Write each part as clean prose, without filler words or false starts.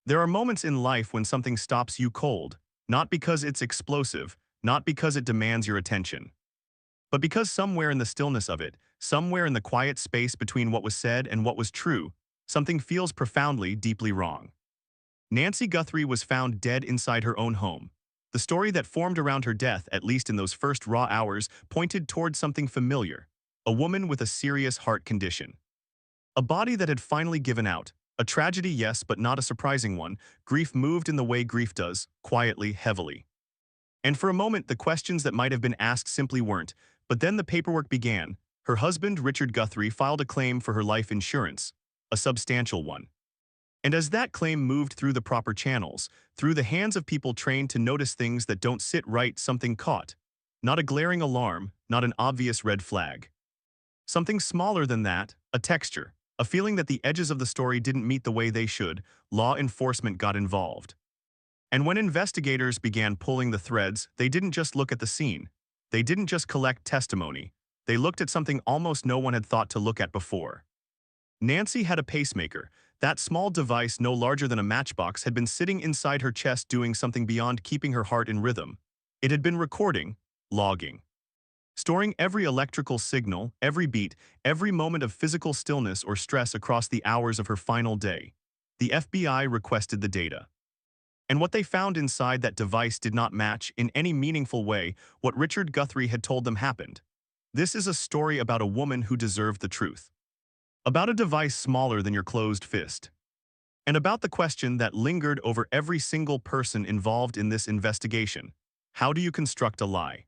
There are moments in life when something stops you cold, not because it's explosive, not because it demands your attention, but because somewhere in the stillness of it, somewhere in the quiet space between what was said and what was true, something feels profoundly, deeply wrong. Nancy Guthrie was found dead inside her own home. The story that formed around her death, at least in those first raw hours, pointed toward something familiar: a woman with a serious heart condition. A body that had finally given out. A tragedy, yes, but not a surprising one. Grief moved in the way grief does, quietly, heavily. And for a moment, the questions that might have been asked simply weren't. But then the paperwork began. Her husband, Richard Guthrie, filed a claim for her life insurance, a substantial one. And as that claim moved through the proper channels, through the hands of people trained to notice things that don't sit right, something caught. Not a glaring alarm, not an obvious red flag. Something smaller than that, a texture, a feeling that the edges of the story didn't meet the way they should. Law enforcement got involved. And when investigators began pulling the threads, they didn't just look at the scene. They didn't just collect testimony. They looked at something almost no one had thought to look at before. Nancy had a pacemaker. That small device, no larger than a matchbox, had been sitting inside her chest doing something beyond keeping her heart in rhythm. It had been recording, logging, storing every electrical signal, every beat, every moment of physical stillness or stress across the hours of her final day. The FBI requested the data. And what they found inside that device did not match, in any meaningful way, what Richard Guthrie had told them happened. This is a story about a woman who deserved the truth. About a device smaller than your closed fist. And about the question that lingered over every single person involved in this investigation. How do you construct a lie?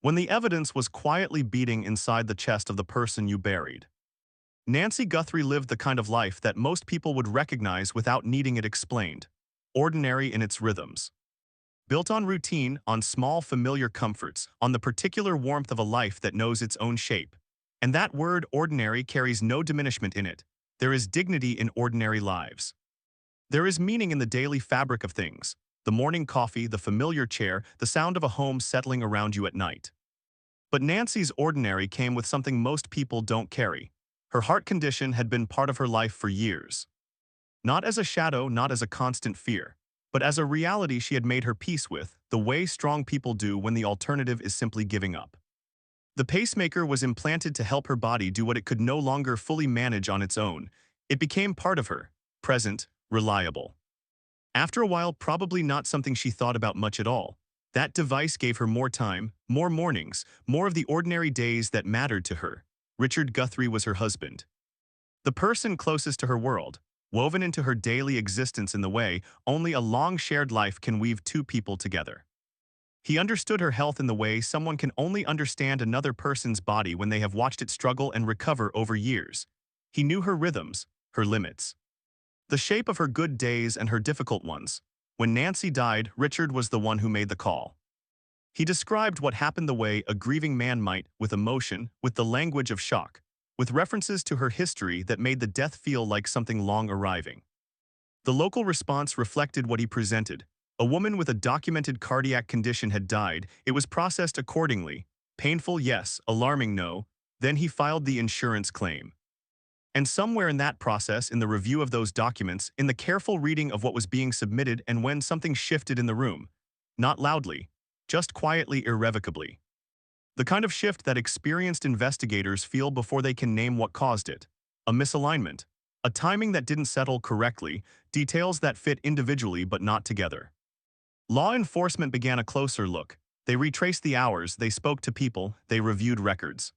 When the evidence was quietly beating inside the chest of the person you buried. Nancy Guthrie lived the kind of life that most people would recognize without needing it explained. Ordinary in its rhythms. Built on routine, on small familiar comforts, on the particular warmth of a life that knows its own shape. And that word, ordinary, carries no diminishment in it. There is dignity in ordinary lives. There is meaning in the daily fabric of things. The morning coffee, the familiar chair, the sound of a home settling around you at night. But Nancy's ordinary came with something most people don't carry. Her heart condition had been part of her life for years. Not as a shadow, not as a constant fear, but as a reality she had made her peace with, the way strong people do when the alternative is simply giving up. The pacemaker was implanted to help her body do what it could no longer fully manage on its own. It became part of her, present, reliable. After a while, probably not something she thought about much at all. That device gave her more time, more mornings, more of the ordinary days that mattered to her. Richard Guthrie was her husband. The person closest to her world, woven into her daily existence in the way only a long shared life can weave two people together. He understood her health in the way someone can only understand another person's body when they have watched it struggle and recover over years. He knew her rhythms, her limits. The shape of her good days and her difficult ones. When Nancy died, Richard was the one who made the call. He described what happened the way a grieving man might, with emotion, with the language of shock, with references to her history that made the death feel like something long arriving. The local response reflected what he presented. A woman with a documented cardiac condition had died. It was processed accordingly. Painful, yes. Alarming, no. Then he filed the insurance claim. And somewhere in that process, in the review of those documents, in the careful reading of what was being submitted, and when something shifted in the room. Not loudly, just quietly, irrevocably. The kind of shift that experienced investigators feel before they can name what caused it. A misalignment. A timing that didn't settle correctly. Details that fit individually but not together. Law enforcement began a closer look. They retraced the hours, they spoke to people, they reviewed records.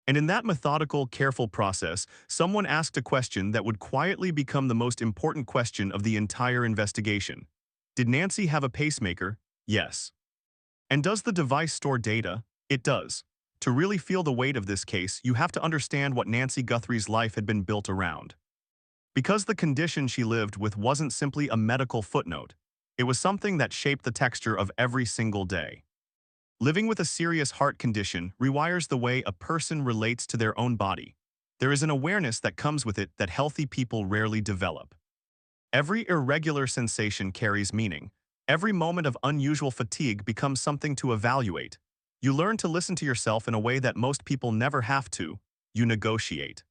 And in that methodical, careful process, someone asked a question that would quietly become the most important question of the entire investigation. Did Nancy have a pacemaker? Yes. And does the device store data? It does. To really feel the weight of this case, you have to understand what Nancy Guthrie's life had been built around. Because the condition she lived with wasn't simply a medical footnote. It was something that shaped the texture of every single day. Living with a serious heart condition rewires the way a person relates to their own body. There is an awareness that comes with it that healthy people rarely develop. Every irregular sensation carries meaning. Every moment of unusual fatigue becomes something to evaluate. You learn to listen to yourself in a way that most people never have to. You negotiate.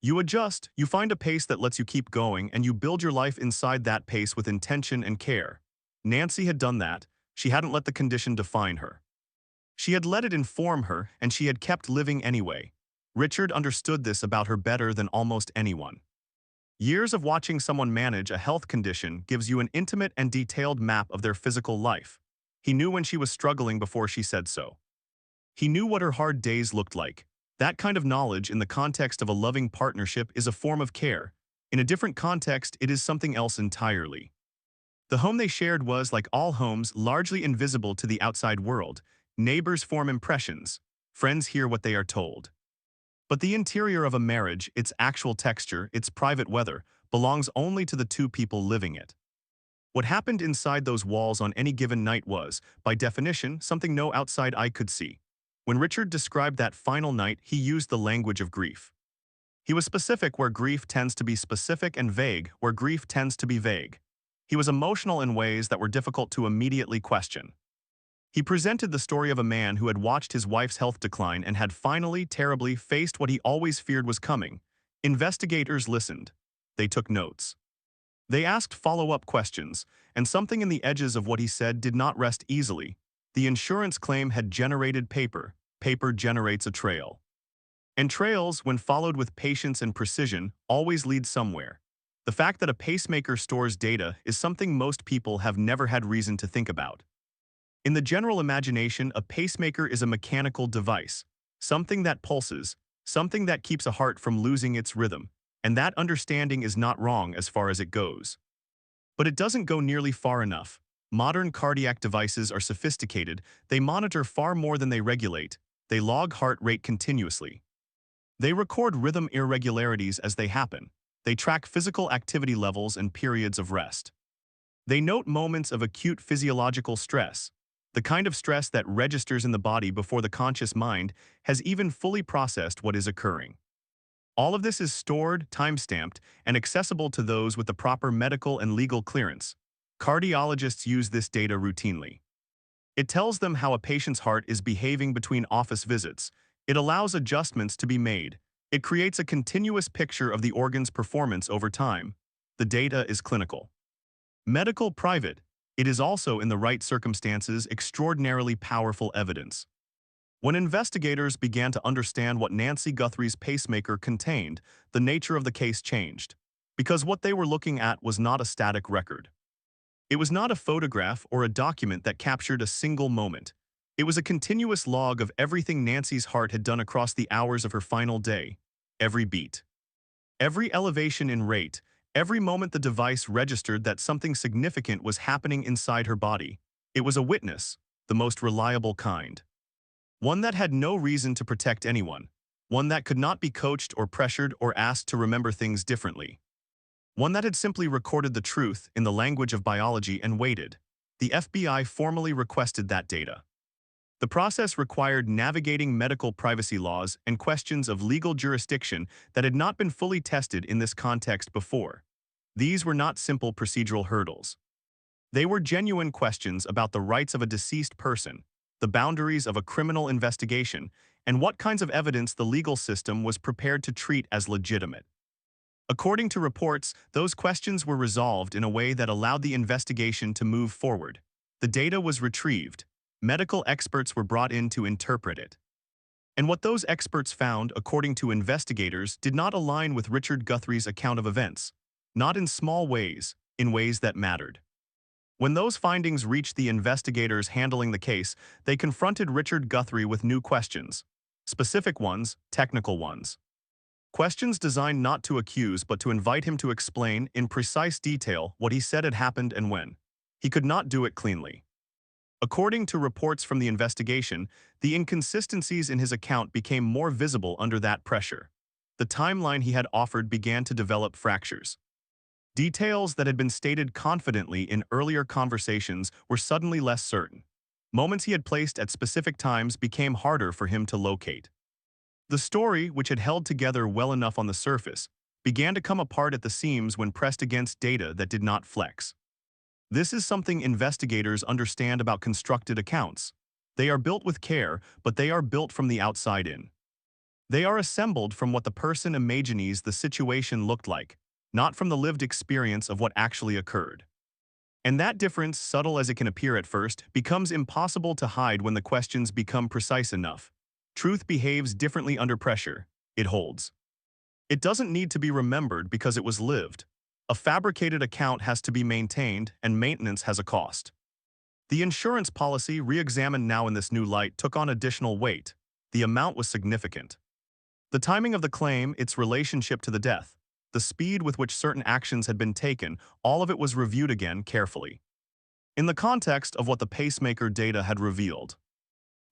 You adjust, you find a pace that lets you keep going, and you build your life inside that pace with intention and care. Nancy had done that. She hadn't let the condition define her. She had let it inform her, and she had kept living anyway. Richard understood this about her better than almost anyone. Years of watching someone manage a health condition gives you an intimate and detailed map of their physical life. He knew when she was struggling before she said so. He knew what her hard days looked like. That kind of knowledge in the context of a loving partnership is a form of care. In a different context, it is something else entirely. The home they shared was, like all homes, largely invisible to the outside world. Neighbors form impressions. Friends hear what they are told. But the interior of a marriage, its actual texture, its private weather, belongs only to the two people living it. What happened inside those walls on any given night was, by definition, something no outside eye could see. When Richard described that final night, he used the language of grief. He was specific where grief tends to be specific and vague where grief tends to be vague. He was emotional in ways that were difficult to immediately question. He presented the story of a man who had watched his wife's health decline and had finally, terribly, faced what he always feared was coming. Investigators listened. They took notes. They asked follow-up questions, and something in the edges of what he said did not rest easily. The insurance claim had generated paper. Paper generates a trail. And trails, when followed with patience and precision, always lead somewhere. The fact that a pacemaker stores data is something most people have never had reason to think about. In the general imagination, a pacemaker is a mechanical device, something that pulses, something that keeps a heart from losing its rhythm, and that understanding is not wrong as far as it goes. But it doesn't go nearly far enough. Modern cardiac devices are sophisticated, they monitor far more than they regulate, they log heart rate continuously. They record rhythm irregularities as they happen. They track physical activity levels and periods of rest. They note moments of acute physiological stress, the kind of stress that registers in the body before the conscious mind has even fully processed what is occurring. All of this is stored, time-stamped, and accessible to those with the proper medical and legal clearance. Cardiologists use this data routinely. It tells them how a patient's heart is behaving between office visits. It allows adjustments to be made. It creates a continuous picture of the organ's performance over time. The data is clinical. Medical private. It is also, in the right circumstances, extraordinarily powerful evidence. When investigators began to understand what Nancy Guthrie's pacemaker contained, the nature of the case changed. Because what they were looking at was not a static record. It was not a photograph or a document that captured a single moment. It was a continuous log of everything Nancy's heart had done across the hours of her final day. Every beat. Every elevation in rate. Every moment the device registered that something significant was happening inside her body. It was a witness, the most reliable kind. One that had no reason to protect anyone. One that could not be coached or pressured or asked to remember things differently. One that had simply recorded the truth in the language of biology and waited. The FBI formally requested that data. The process required navigating medical privacy laws and questions of legal jurisdiction that had not been fully tested in this context before. These were not simple procedural hurdles. They were genuine questions about the rights of a deceased person, the boundaries of a criminal investigation, and what kinds of evidence the legal system was prepared to treat as legitimate. According to reports, those questions were resolved in a way that allowed the investigation to move forward. The data was retrieved. Medical experts were brought in to interpret it. And what those experts found, according to investigators, did not align with Richard Guthrie's account of events. Not in small ways, in ways that mattered. When those findings reached the investigators handling the case, they confronted Richard Guthrie with new questions. Specific ones, technical ones. Questions designed not to accuse but to invite him to explain, in precise detail, what he said had happened and when. He could not do it cleanly. According to reports from the investigation, the inconsistencies in his account became more visible under that pressure. The timeline he had offered began to develop fractures. Details that had been stated confidently in earlier conversations were suddenly less certain. Moments he had placed at specific times became harder for him to locate. The story, which had held together well enough on the surface, began to come apart at the seams when pressed against data that did not flex. This is something investigators understand about constructed accounts. They are built with care, but they are built from the outside in. They are assembled from what the person imagines the situation looked like, not from the lived experience of what actually occurred. And that difference, subtle as it can appear at first, becomes impossible to hide when the questions become precise enough. Truth behaves differently under pressure. It holds. It doesn't need to be remembered because it was lived. A fabricated account has to be maintained, and maintenance has a cost. The insurance policy, re-examined now in this new light, took on additional weight. The amount was significant. The timing of the claim, its relationship to the death, the speed with which certain actions had been taken, all of it was reviewed again carefully. In the context of what the pacemaker data had revealed,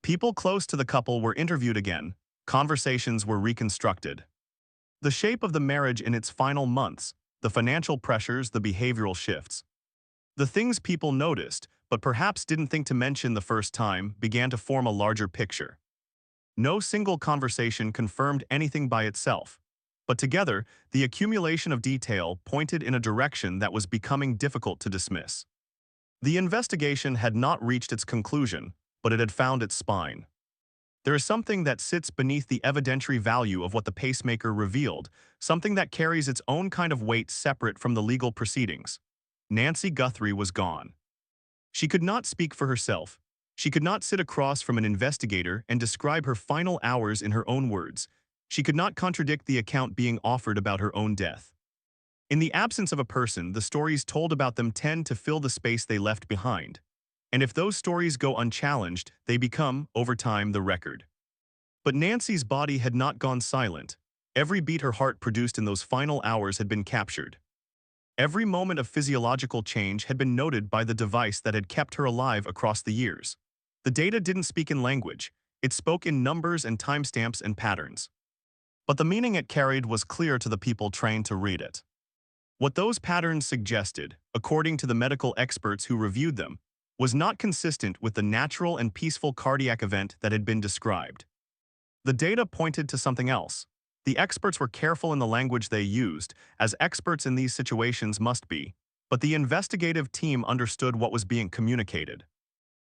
people close to the couple were interviewed again, conversations were reconstructed. The shape of the marriage in its final months, the financial pressures, the behavioral shifts. The things people noticed, but perhaps didn't think to mention the first time, began to form a larger picture. No single conversation confirmed anything by itself, but together, the accumulation of detail pointed in a direction that was becoming difficult to dismiss. The investigation had not reached its conclusion, but it had found its spine. There is something that sits beneath the evidentiary value of what the pacemaker revealed, something that carries its own kind of weight separate from the legal proceedings. Nancy Guthrie was gone. She could not speak for herself. She could not sit across from an investigator and describe her final hours in her own words. She could not contradict the account being offered about her own death. In the absence of a person, the stories told about them tend to fill the space they left behind. And if those stories go unchallenged, they become, over time, the record. But Nancy's body had not gone silent. Every beat her heart produced in those final hours had been captured. Every moment of physiological change had been noted by the device that had kept her alive across the years. The data didn't speak in language. It spoke in numbers and timestamps and patterns. But the meaning it carried was clear to the people trained to read it. What those patterns suggested, according to the medical experts who reviewed them, was not consistent with the natural and peaceful cardiac event that had been described. The data pointed to something else. The experts were careful in the language they used, as experts in these situations must be, but the investigative team understood what was being communicated.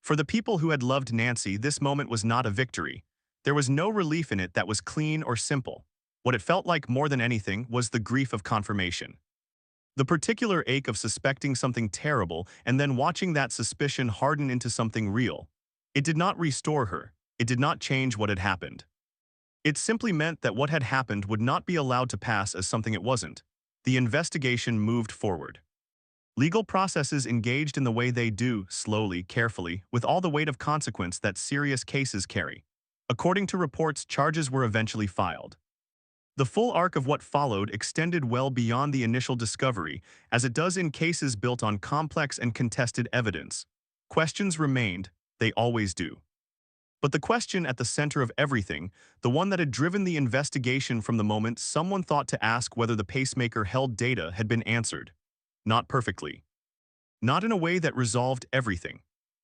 For the people who had loved Nancy, this moment was not a victory. There was no relief in it that was clean or simple. What it felt like more than anything was the grief of confirmation. The particular ache of suspecting something terrible and then watching that suspicion harden into something real. It did not restore her. It did not change what had happened. It simply meant that what had happened would not be allowed to pass as something it wasn't. The investigation moved forward. Legal processes engaged in the way they do, slowly, carefully, with all the weight of consequence that serious cases carry. According to reports, charges were eventually filed. The full arc of what followed extended well beyond the initial discovery, as it does in cases built on complex and contested evidence. Questions remained, they always do. But the question at the center of everything, the one that had driven the investigation from the moment someone thought to ask whether the pacemaker held data, had been answered. Not perfectly. Not in a way that resolved everything,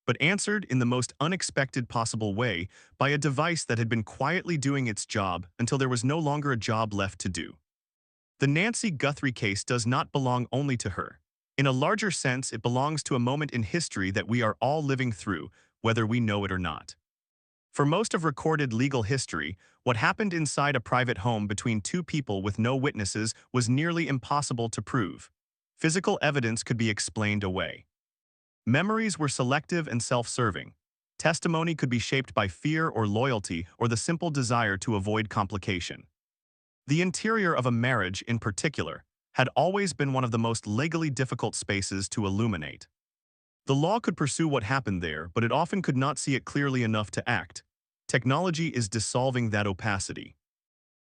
but answered in the most unexpected possible way by a device that had been quietly doing its job until there was no longer a job left to do. The Nancy Guthrie case does not belong only to her. In a larger sense, it belongs to a moment in history that we are all living through, whether we know it or not. For most of recorded legal history, what happened inside a private home between two people with no witnesses was nearly impossible to prove. Physical evidence could be explained away. Memories were selective and self-serving. Testimony could be shaped by fear or loyalty or the simple desire to avoid complication. The interior of a marriage, in particular, had always been one of the most legally difficult spaces to illuminate. The law could pursue what happened there, but it often could not see it clearly enough to act. Technology is dissolving that opacity.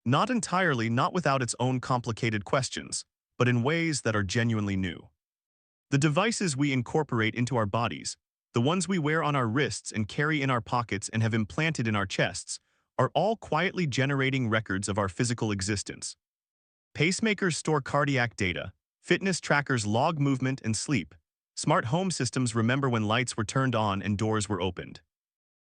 Not entirely, not without its own complicated questions, but in ways that are genuinely new. The devices we incorporate into our bodies, the ones we wear on our wrists and carry in our pockets and have implanted in our chests, are all quietly generating records of our physical existence. Pacemakers store cardiac data, fitness trackers log movement and sleep, smart home systems remember when lights were turned on and doors were opened.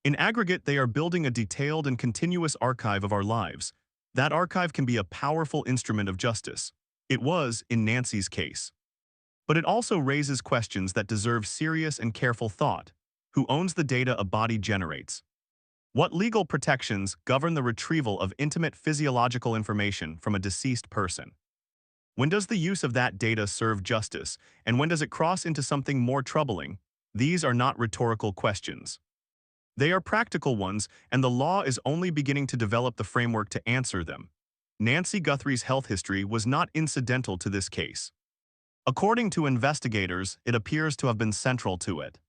In aggregate, they are building a detailed and continuous archive of our lives. That archive can be a powerful instrument of justice. It was, in Nancy's case. But it also raises questions that deserve serious and careful thought. Who owns the data a body generates? What legal protections govern the retrieval of intimate physiological information from a deceased person? When does the use of that data serve justice, and when does it cross into something more troubling? These are not rhetorical questions. They are practical ones, and the law is only beginning to develop the framework to answer them. Nancy Guthrie's health history was not incidental to this case. According to investigators, it appears to have been central to it.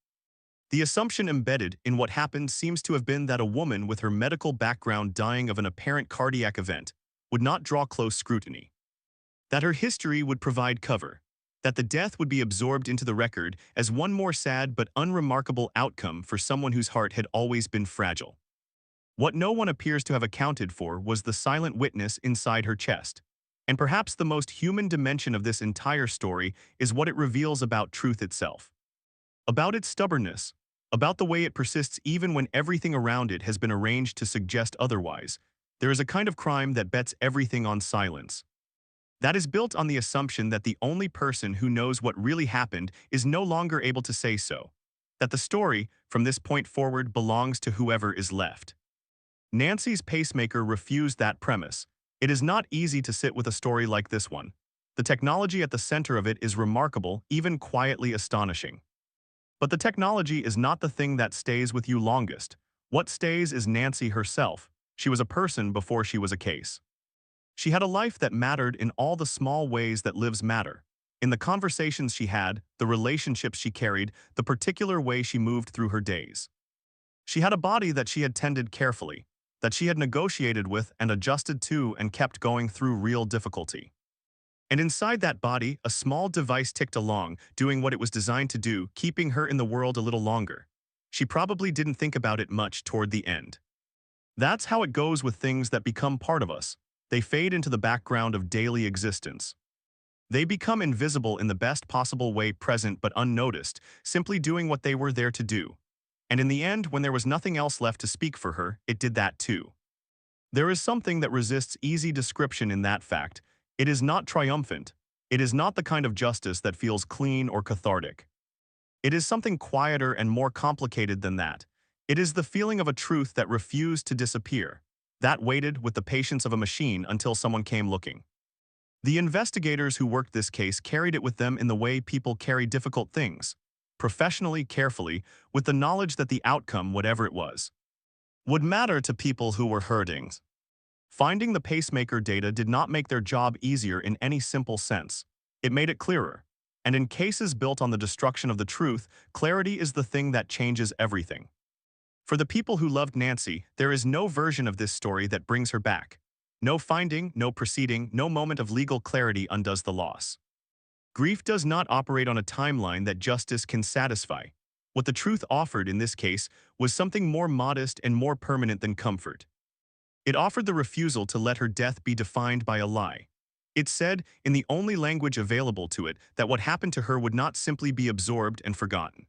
The assumption embedded in what happened seems to have been that a woman with her medical background dying of an apparent cardiac event would not draw close scrutiny. That her history would provide cover. That the death would be absorbed into the record as one more sad but unremarkable outcome for someone whose heart had always been fragile. What no one appears to have accounted for was the silent witness inside her chest. And perhaps the most human dimension of this entire story is what it reveals about truth itself. About its stubbornness, about the way it persists even when everything around it has been arranged to suggest otherwise. There is a kind of crime that bets everything on silence. That is built on the assumption that the only person who knows what really happened is no longer able to say so. That the story, from this point forward, belongs to whoever is left. Nancy's pacemaker refused that premise. It is not easy to sit with a story like this one. The technology at the center of it is remarkable, even quietly astonishing. But the technology is not the thing that stays with you longest. What stays is Nancy herself. She was a person before she was a case. She had a life that mattered in all the small ways that lives matter. In the conversations she had, the relationships she carried, the particular way she moved through her days. She had a body that she had tended carefully, that she had negotiated with and adjusted to and kept going through real difficulty. And inside that body, a small device ticked along, doing what it was designed to do, keeping her in the world a little longer. She probably didn't think about it much toward the end. That's how it goes with things that become part of us. They fade into the background of daily existence. They become invisible in the best possible way, present but unnoticed, simply doing what they were there to do. And in the end, when there was nothing else left to speak for her, it did that too. There is something that resists easy description in that fact. It is not triumphant. It is not the kind of justice that feels clean or cathartic. It is something quieter and more complicated than that. It is the feeling of a truth that refused to disappear, that waited with the patience of a machine until someone came looking. The investigators who worked this case carried it with them in the way people carry difficult things, professionally, carefully, with the knowledge that the outcome, whatever it was, would matter to people who were hurting. Finding the pacemaker data did not make their job easier in any simple sense. It made it clearer. And in cases built on the destruction of the truth, clarity is the thing that changes everything. For the people who loved Nancy, there is no version of this story that brings her back. No finding, no proceeding, no moment of legal clarity undoes the loss. Grief does not operate on a timeline that justice can satisfy. What the truth offered in this case was something more modest and more permanent than comfort. It offered the refusal to let her death be defined by a lie. It said, in the only language available to it, that what happened to her would not simply be absorbed and forgotten.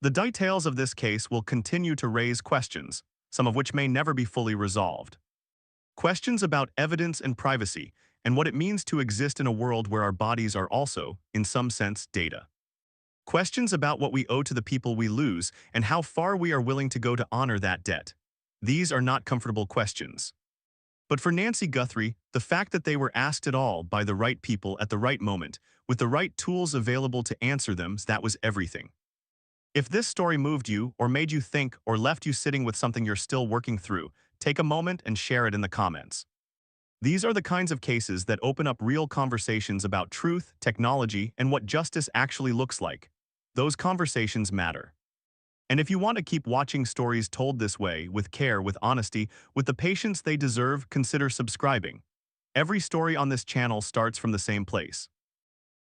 The details of this case will continue to raise questions, some of which may never be fully resolved. Questions about evidence and privacy, and what it means to exist in a world where our bodies are also, in some sense, data. Questions about what we owe to the people we lose and how far we are willing to go to honor that debt. These are not comfortable questions. But for Nancy Guthrie, the fact that they were asked at all by the right people at the right moment, with the right tools available to answer them, that was everything. If this story moved you, or made you think, or left you sitting with something you're still working through, take a moment and share it in the comments. These are the kinds of cases that open up real conversations about truth, technology, and what justice actually looks like. Those conversations matter. And if you want to keep watching stories told this way, with care, with honesty, with the patience they deserve, consider subscribing. Every story on this channel starts from the same place.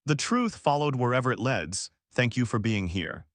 The truth followed wherever it leads. Thank you for being here.